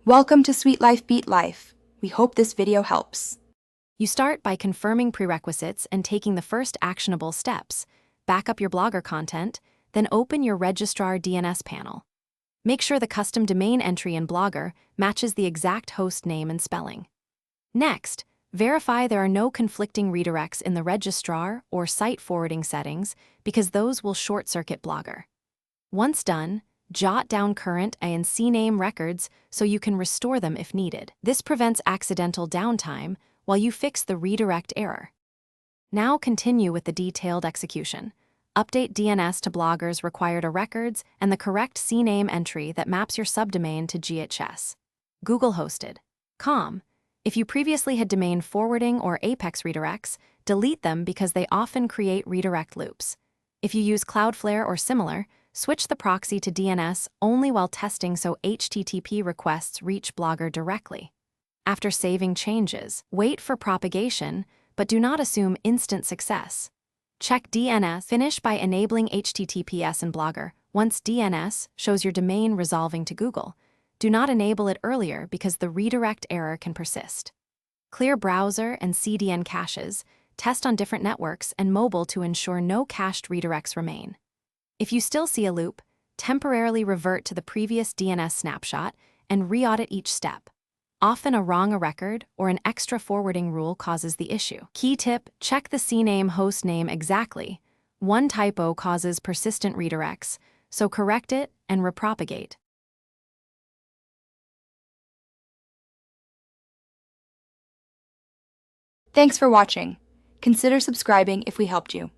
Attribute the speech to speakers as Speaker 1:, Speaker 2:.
Speaker 1: Welcome to Sweet Life Beat Life. We hope this video helps.
Speaker 2: You start by confirming prerequisites and taking the first actionable steps. Back up your Blogger content, then open your registrar DNS panel. Make sure the custom domain entry in Blogger matches the exact host name and spelling. Next, verify there are no conflicting redirects in the registrar or site forwarding settings because those will short-circuit Blogger. Once done, jot down current A and C name records so you can restore them if needed. This prevents accidental downtime while you fix the redirect error. Now continue with the detailed execution. Update DNS to Blogger's required records and the correct CNAME entry that maps your subdomain to GHS. Google hosted. Com. If you previously had domain forwarding or Apex redirects, delete them because they often create redirect loops. If you use Cloudflare or similar, switch the proxy to DNS only while testing so HTTP requests reach Blogger directly. After saving changes, wait for propagation, but do not assume instant success. Check DNS finish by enabling HTTPS in Blogger. Once DNS shows your domain resolving to Google, do not enable it earlier because the redirect error can persist. Clear browser and CDN caches, test on different networks and mobile to ensure no cached redirects remain. If you still see a loop, temporarily revert to the previous DNS snapshot and re-audit each step. Often a wrong record or an extra forwarding rule causes the issue. Key tip, check the CNAME host name exactly. One typo causes persistent redirects, so correct it and repropagate.
Speaker 1: Thanks for watching. Consider subscribing if we helped you.